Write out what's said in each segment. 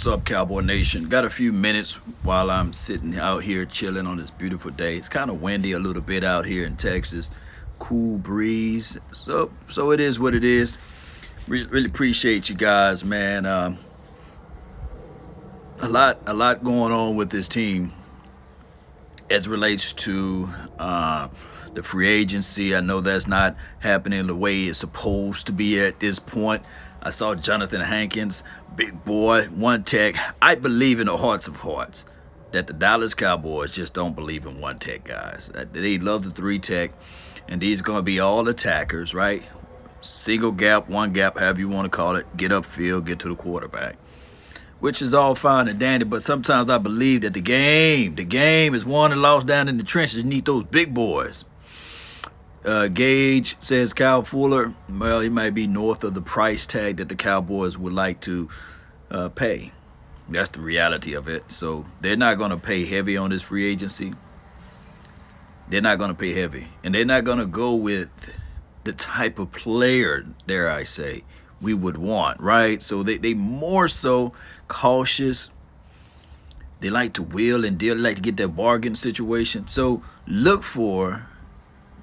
What's up, Cowboy Nation? Got a few minutes while I'm sitting out here chilling on this beautiful day. It's kind of windy a little bit out here in Texas. Cool breeze. So it is what it is. Really appreciate you guys, man. A lot going on with this team as it relates to the free agency. I know that's not happening the way it's supposed to be at this point. I saw Jonathan Hankins, big boy, one tech. I believe in the hearts of hearts that the Dallas Cowboys just don't believe in one tech guys. They love the three tech, and these are going to be all attackers, right? Single gap, one gap, however you want to call it. Get upfield, get to the quarterback, which is all fine and dandy. But sometimes I believe that the game is won and lost down in the trenches. You need those big boys. Gage says Kyle Fuller, well, he might be north of the price tag that the Cowboys would like to pay. That's the reality of it. So they're not going to pay heavy on this free agency. They're not going to pay heavy. And they're not going to go with the type of player, dare I say, we would want, right? So they more so cautious. They like to wheel and deal. They like to get that bargain situation. So look for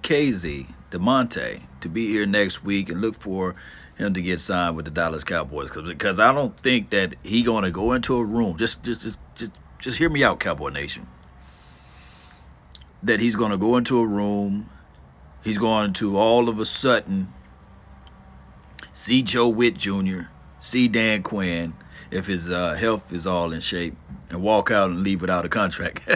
KZ DeMonte to be here next week, and look for him to get signed with the Dallas Cowboys, because I don't think that he going to go into a room. Just hear me out, Cowboy Nation. That he's going to go into a room. He's going to all of a sudden see Joe Witt Jr., see Dan Quinn, if his health is all in shape, and walk out and leave without a contract.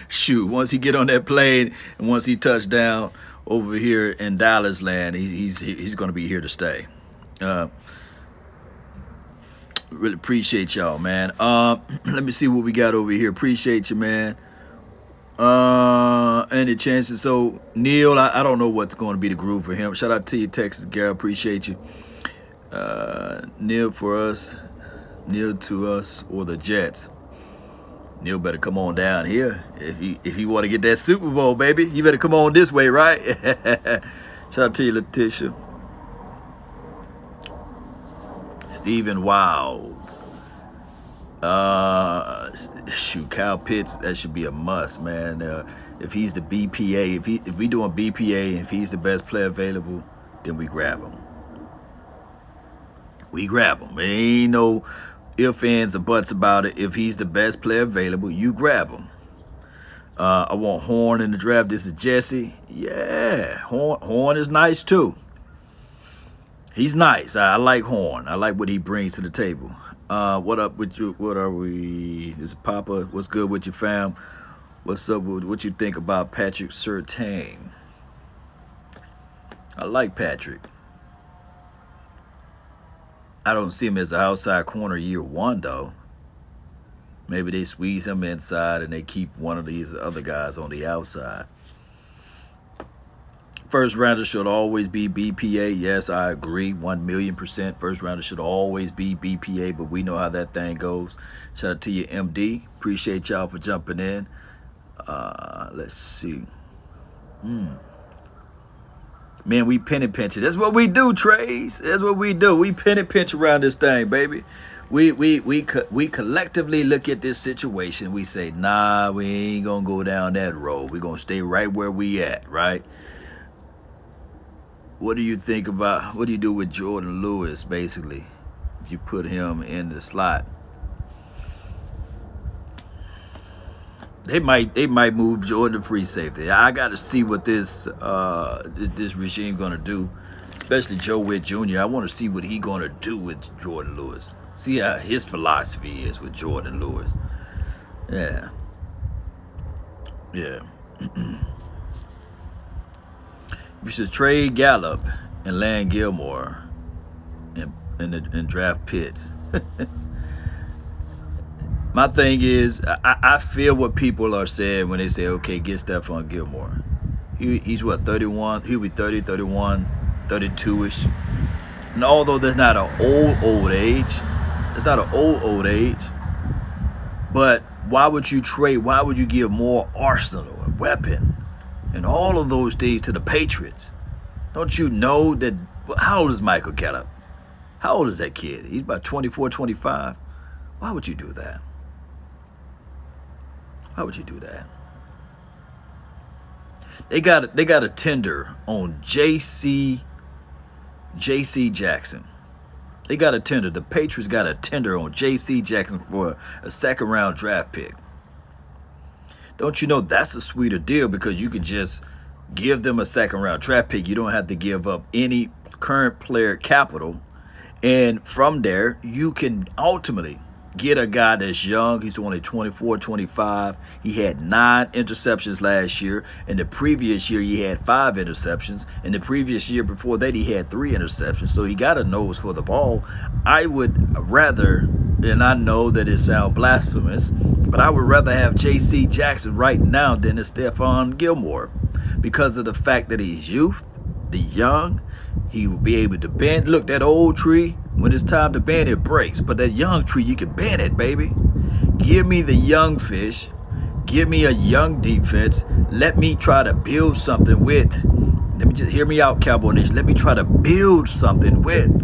Shoot, once he get on that plane and once he touch down over here in Dallas land, he's going to be here to stay. Really appreciate y'all, man. Let me see what we got over here. Appreciate you, man. Any chances? So Neil, I don't know what's going to be the groove for him. Shout out to you, Texas Gary. Appreciate you. Neil for us, Neil to us, or the Jets. Neil better come on down here if you want to get that Super Bowl, baby. You better come on this way, right? Shout out to you, Letitia. Stephen Wilds. Shoot, Kyle Pitts, that should be a must, man. If he's the BPA, if we doing BPA, if he's the best player available, then we grab him. We grab him. There ain't no ifs, ands, or buts about it. If he's the best player available, you grab him. I want Horn in the draft. This is Jesse. Yeah, Horn is nice too. He's nice. I like Horn. I like what he brings to the table. What up with you? What are we? This is Papa. What's good with your fam? What's up with what you think about Patrick Surtain? I like Patrick. I don't see him as an outside corner year one, though. Maybe they squeeze him inside and they keep one of these other guys on the outside. First rounder should always be BPA. Yes, I agree. 1,000,000%. First rounder should always be BPA, but we know how that thing goes. Shout out to you, MD. Appreciate y'all for jumping in. Let's see. Man, we penny pinch it. That's what we do, Trace. That's what we do. We penny pinch around this thing, baby. We collectively look at this situation. We say, nah, we ain't gonna go down that road. We're gonna stay right where we at, right? What do you think about, what do you do with Jordan Lewis, basically, if you put him in the slot? They might move Jordan to free safety. I got to see what this regime gonna do, especially Joe Witt Jr. I want to see what he gonna do with Jordan Lewis. See how his philosophy is with Jordan Lewis. Yeah. We should trade Gallup and land Gilmore and draft Pitts. My thing is, I feel what people are saying when they say, okay, get Stephon Gilmore. He's what, 31? He'll be 30, 31, 32-ish. And although that's not an old age, but why would you trade? Why would you give more arsenal and weapon and all of those things to the Patriots? Don't you know that? How old is Michael Gallup? How old is that kid? He's about 24, 25. Why would you do that? Why would you do that? They got a tender on J.C. Jackson. They got a tender. The Patriots got a tender on J.C. Jackson for a second-round draft pick. Don't you know that's a sweeter deal because you can just give them a second-round draft pick. You don't have to give up any current player capital. And from there, you can ultimately get a guy that's young. He's only 24, 25. He had 9 interceptions last year. In the previous year, he had 5 interceptions. In the previous year before that, he had 3 interceptions. So he got a nose for the ball. I would rather, and I know that it sounds blasphemous, but I would rather have J.C. Jackson right now than Stephon Gilmore because of the fact that he's young. He will be able to bend. Look, that old tree, when it's time to bend, it breaks. But that young tree, you can bend it, baby. Give me the young fish. Give me a young defense. Let me try to build something with. Let me just hear me out, Cowboy Nation. Let me try to build something with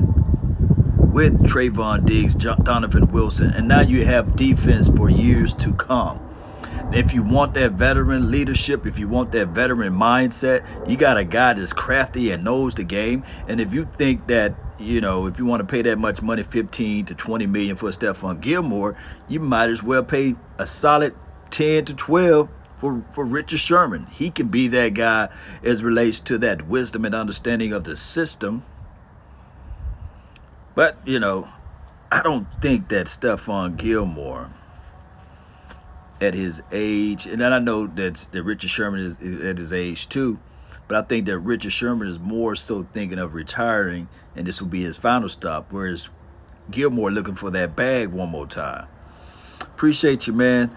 Trayvon Diggs, Donovan Wilson. And now you have defense for years to come. If you want that veteran leadership, if you want that veteran mindset, you got a guy that's crafty and knows the game. And if you think that, you know, if you want to pay that much money, 15 to 20 million for Stephon Gilmore, you might as well pay a solid 10 to 12 for Richard Sherman. He can be that guy as relates to that wisdom and understanding of the system. But, you know, I don't think that Stephon Gilmore at his age, and then I know that Richard Sherman is at his age too, but I think that Richard Sherman is more so thinking of retiring, and this will be his final stop, whereas Gilmore looking for that bag one more time. Appreciate you, man.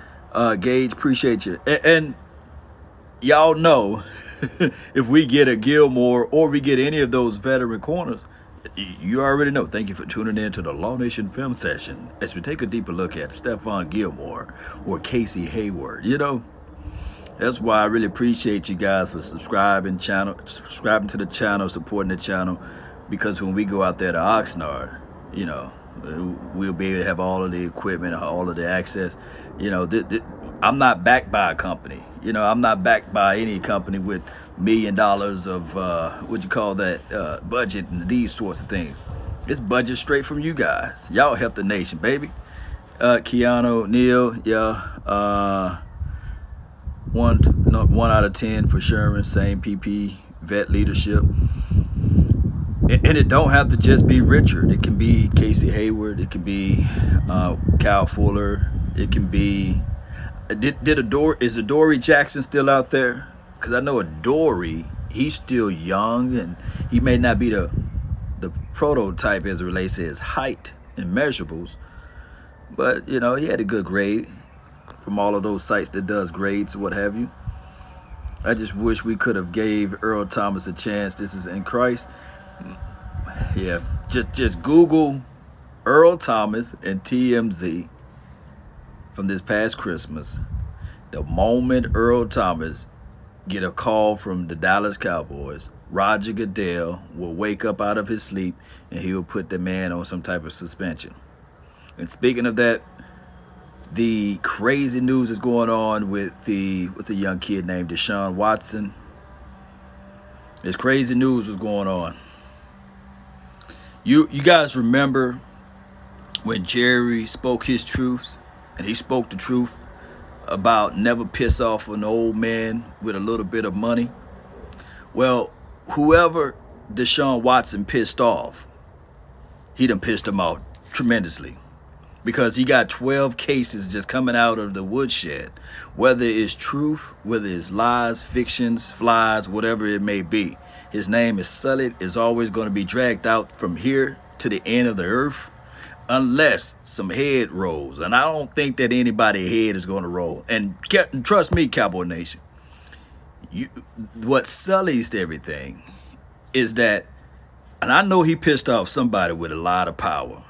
Gage, appreciate you. And y'all know, if we get a Gilmore or we get any of those veteran corners, you already know. Thank you for tuning in to the Law Nation Film Session as we take a deeper look at Stephon Gilmore or Casey Hayward. You know, that's why I really appreciate you guys for subscribing to the channel, supporting the channel, because when we go out there to Oxnard, you know, we'll be able to have all of the equipment, all of the access. You know, I'm not backed by a company. You know, I'm not backed by any company with $1 million of what you call that budget and these sorts of things. It's budget straight from you guys. Y'all help the nation, baby. Keanu, Neil, yeah. 1 out of 10 for Sherman. Same PP vet leadership. And it don't have to just be Richard. It can be Casey Hayward. It can be Kyle Fuller. It can be. Is Adoree Jackson still out there? Because I know Adoree, he's still young, and he may not be the prototype as it relates to his height and measurables. But, you know, he had a good grade from all of those sites that does grades or what have you. I just wish we could have gave Earl Thomas a chance. This is in Christ. Yeah, just Google Earl Thomas and TMZ from this past Christmas. The moment Earl Thomas get a call from the Dallas Cowboys, Roger Goodell will wake up out of his sleep and he will put the man on some type of suspension. And speaking of that, the crazy news is going on with what's a young kid named Deshaun Watson. This crazy news was going on. You guys remember when Jerry spoke his truths, and he spoke the truth about never piss off an old man with a little bit of money? Well, whoever Deshaun Watson pissed off, he done pissed him off tremendously, because he got 12 cases just coming out of the woodshed, whether it's truth, whether it's lies, fictions, flies, whatever it may be. His name is sullied, is always going to be dragged out from here to the end of the earth, unless some head rolls. And I don't think that anybody's head is going to roll. And trust me, Cowboy Nation, what sullies everything is that, and I know he pissed off somebody with a lot of power.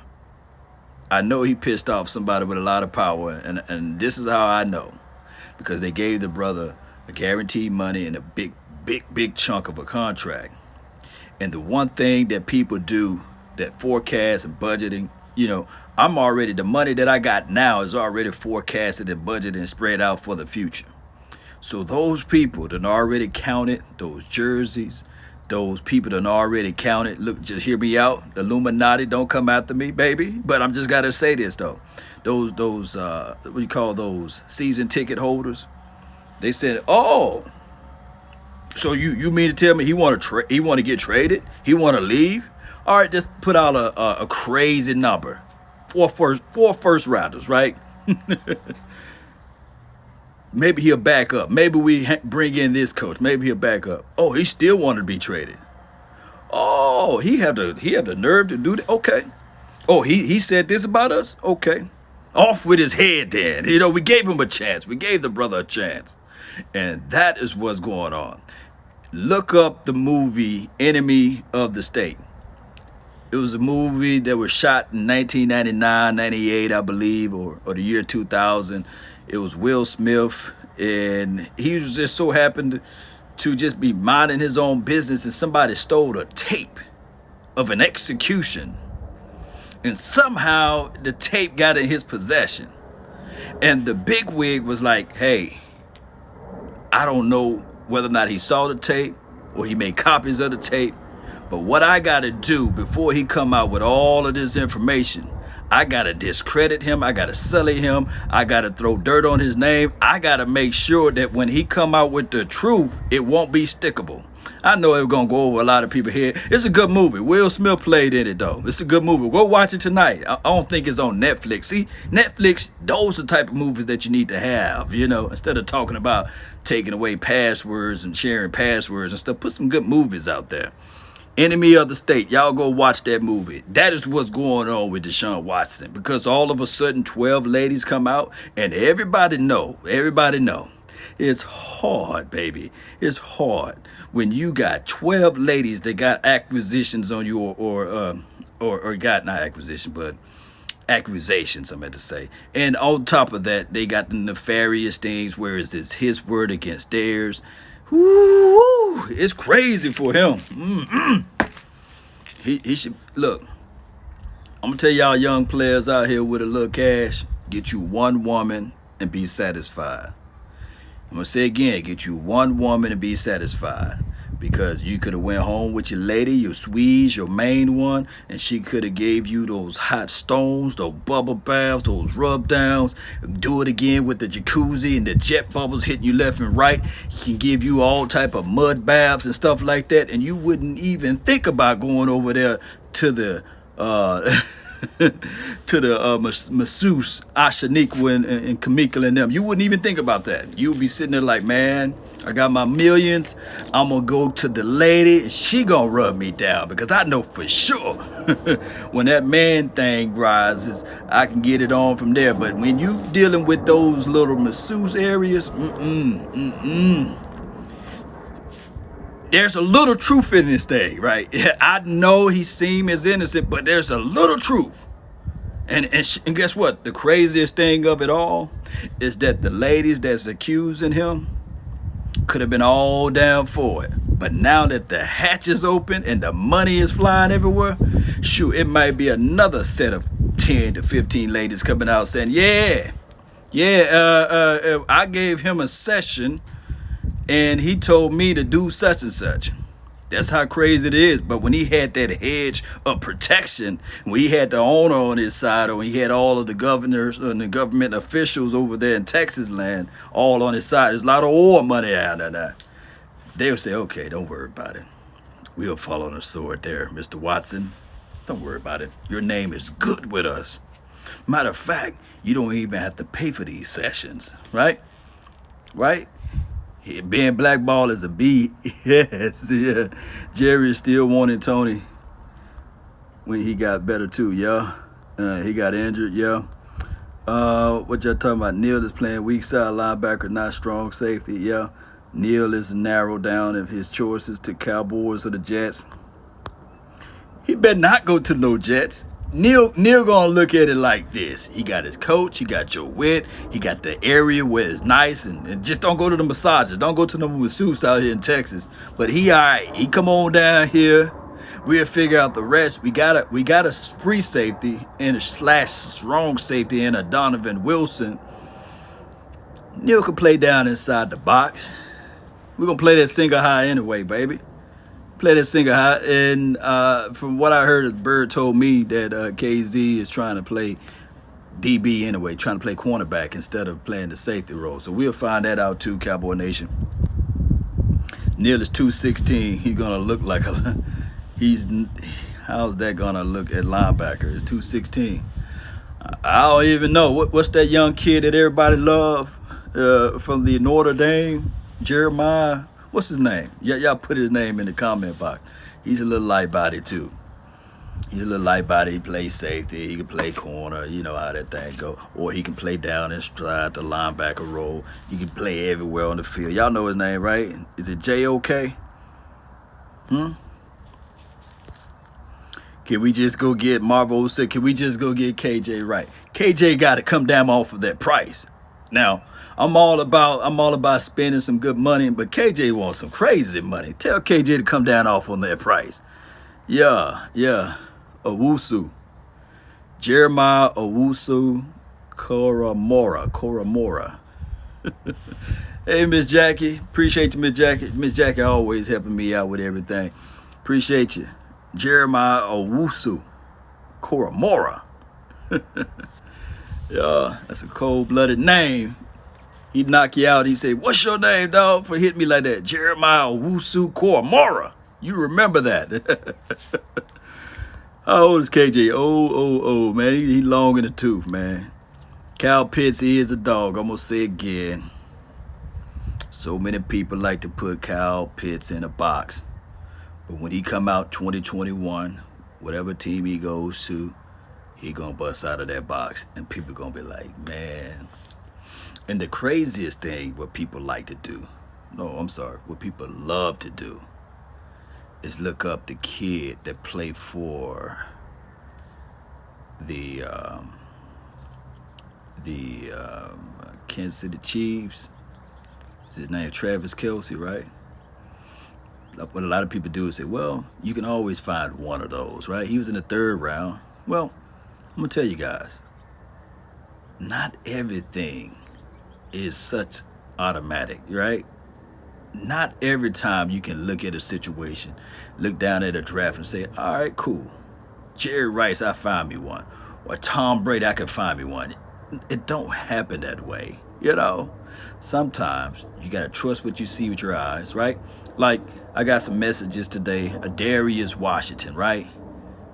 I know he pissed off somebody with a lot of power, and this is how I know, because they gave the brother a guaranteed money and a big chunk of a contract. And the one thing that people do, that forecast and budgeting, You know, I'm already, the money that I got now is already forecasted and budgeted and spread out for the future. So those people that already counted those jerseys, those people that already counted, look, just hear me out. The Illuminati, don't come after me, baby. But I'm just gotta say this though. Those what do you call those season ticket holders? They said, oh, so you mean to tell me he want to get traded? He want to leave? All right, just put out a crazy number. Four first rounders, right? Maybe he'll back up. Maybe we bring in this coach. Maybe he'll back up. Oh, he still wanted to be traded. Oh, he had the nerve to do that. Okay. Oh, he said this about us. Okay. Off with his head then. You know, we gave him a chance. We gave the brother a chance. And that is what's going on. Look up the movie Enemy of the State. It was a movie that was shot in 1999, 98, I believe, or the year 2000. It was Will Smith, and he was just so happened to just be minding his own business, and somebody stole a tape of an execution. And somehow the tape got in his possession. And the bigwig was like, hey, I don't know whether or not he saw the tape or he made copies of the tape, but what I got to do before he come out with all of this information, I got to discredit him. I got to sully him. I got to throw dirt on his name. I got to make sure that when he come out with the truth, it won't be stickable. I know it's going to go over a lot of people's head. It's a good movie. Will Smith played in it, though. It's a good movie. Go watch it tonight. I don't think it's on Netflix. See, Netflix, those are the type of movies that you need to have, you know, instead of talking about taking away passwords and sharing passwords and stuff. Put some good movies out there. Enemy of the State. Y'all go watch that movie. That is what's going on with Deshaun Watson, because all of a sudden 12 ladies come out and everybody know. It's hard, baby. It's hard when you got 12 ladies that got acquisitions on you or got not acquisition, but accusations, I meant to say. And on top of that, they got the nefarious things where it's his word against theirs. Woo, it's crazy for him. He should look. I'm gonna tell y'all young players out here with a little cash, get you one woman and be satisfied. I'm gonna say again, get you one woman and be satisfied. Because you could have went home with your lady, your Swedes, your main one, and she could have gave you those hot stones, those bubble baths, those rub downs. Do it again with the jacuzzi and the jet bubbles hitting you left and right. He can give you all type of mud baths and stuff like that, and you wouldn't even think about going over there to the masseuse, Ashaniqua and Kamika and them. You wouldn't even think about that. You'd be sitting there like, man, I got my millions. I'm going to go to the lady and she going to rub me down, because I know for sure when that man thing rises, I can get it on from there. But when you dealing with those little masseuse areas, there's a little truth in this thing, right? I know he seemed as innocent, but there's a little truth. And guess what? The craziest thing of it all is that the ladies that's accusing him could have been all down for it. But now that the hatch is open and the money is flying everywhere, shoot, it might be another set of 10 to 15 ladies coming out saying, I gave him a session and he told me to do such and such. That's how crazy it is. But when he had that hedge of protection, when he had the owner on his side, or he had all of the governors and the government officials over there in Texas land all on his side, there's a lot of oil money out there. They would say, okay, don't worry about it. We'll fall on the sword there, Mr. Watson. Don't worry about it. Your name is good with us. Matter of fact, you don't even have to pay for these sessions, right? Right? Being blackballed as a B, yes, yeah. Jerry still wanted Tony when he got better too, yeah. He got injured, yeah. What y'all talking about? Neal is playing weak side linebacker, not strong safety, yeah. Neal is narrowed down of his choices to Cowboys or the Jets. He better not go to no Jets. Neal gonna look at it like this. He got his coach, he got Joe Witt, he got the area where it's nice, and just don't go to the massages. Don't go to the masseuse out here in Texas. But he all right. He come on down here We'll figure out the rest. We got a free safety and a / strong safety and a Donovan Wilson. Neil can play down inside the box. We're going to play that single high anyway, baby. Play that single high. And from what I heard, Bird told me that KZ is trying to play DB anyway, trying to play cornerback instead of playing the safety role. So we'll find that out too, Cowboy Nation. Neil is 216. He's going to look like how's that going to look at linebacker? It's 216. I don't even know. What's that young kid that everybody love from the Notre Dame? Jeremiah, what's his name? Y'all put his name in the comment box. He's a little light body too. He's a little light body. He plays safety. He can play corner. You know how that thing go. Or he can play down inside the linebacker role. He can play everywhere on the field. Y'all know his name, right? Is it J-O-K? Can we just go get Marvel said? Can we just go get KJ Wright? KJ got to come down off of that price. Now, I'm all about spending some good money, but KJ wants some crazy money. Tell KJ to come down off on that price. Yeah. Owusu. Jeremiah Owusu Koramora. Hey, Miss Jackie. Appreciate you, Miss Jackie. Miss Jackie always helping me out with everything. Appreciate you. Jeremiah Owusu Koramora. Yeah, that's a cold-blooded name. He'd knock you out. He'd say, "What's your name, dog?" for hitting me like that. Jeremiah Owusu Koramora. You remember that. How old is KJ? Oh, man. He long in the tooth, man. Kyle Pitts is a dog. I'm going to say again. So many people like to put Kyle Pitts in a box. But when he come out 2021, whatever team he goes to, he going to bust out of that box. And people going to be like, man. And the craziest thing, what people like to do, what people love to do, is look up the kid that played for the Kansas City Chiefs. Is his name Travis Kelce, right? What a lot of people do is say, well, you can always find one of those, right? He was in the 3rd round. Well, I'm going to tell you guys, not everything is such automatic, right? Not every time you can look at a situation, look down at a draft and say, all right, cool. Jerry Rice, I find me one. Or Tom Brady, I can find me one. It don't happen that way, you know? Sometimes you got to trust what you see with your eyes, right? Like, I got some messages today. Darius Washington, right?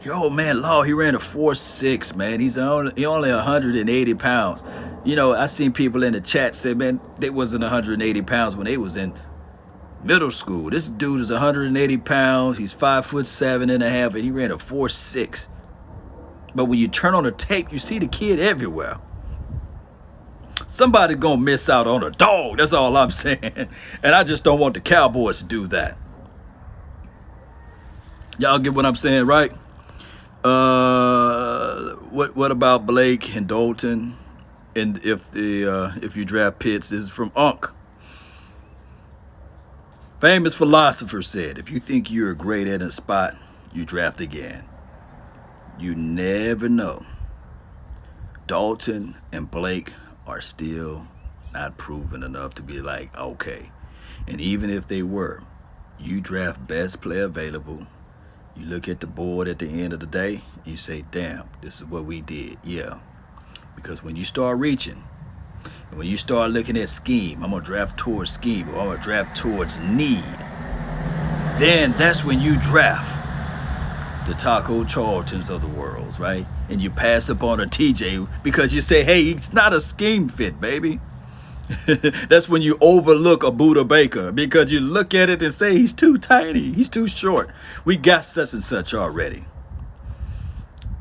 Yo, man, Law, he ran a 4.6, man. He only 180 pounds. You know, I seen people in the chat say, man, they wasn't 180 pounds when they was in middle school. This dude is 180 pounds. He's 5'7.5", and he ran a 4.6. But when you turn on the tape, you see the kid everywhere. Somebody's going to miss out on a dog. That's all I'm saying. And I just don't want the Cowboys to do that. Y'all get what I'm saying, right? What about Blake and Dalton? And if you draft Pitts, this is from Unc. Famous philosopher said, if you think you're great at a spot, you draft again. You never know. Dalton and Blake are still not proven enough to be like, okay. And even if they were, you draft best player available. You look at the board at the end of the day, you say, damn, this is what we did. Yeah. Because when you start reaching, and when you start looking at scheme, I'm going to draft towards scheme, or I'm going to draft towards need, then that's when you draft the Taco Charltons of the world, right? And you pass up on a TJ because you say, hey, he's not a scheme fit, baby. That's when you overlook a Buda Baker because you look at it and say, he's too tiny, he's too short. We got such and such already.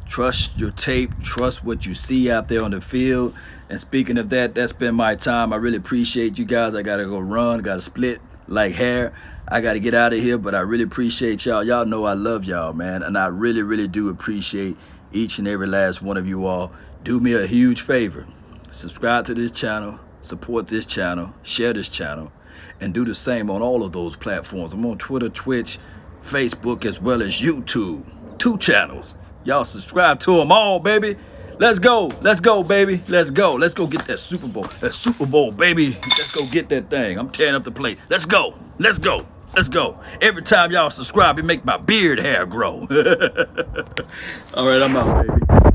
Trust your tape. Trust what you see out there on the field. And speaking of that, that's been my time. I really appreciate you guys. I got to go run. Got to split like hair. I got to get out of here, but I really appreciate y'all. Y'all know I love y'all, man. And I really, really do appreciate each and every last one of you all. Do me a huge favor. Subscribe to this channel. Support this channel. Share this channel. And do the same on all of those platforms. I'm on Twitter, Twitch, Facebook, as well as YouTube. 2 channels. Y'all subscribe to them all, baby. Let's go. Let's go, baby. Let's go. Let's go get that Super Bowl. That Super Bowl, baby. Let's go get that thing. I'm tearing up the plate. Let's go. Let's go. Let's go. Every time y'all subscribe, it make my beard hair grow. All right, I'm out, baby.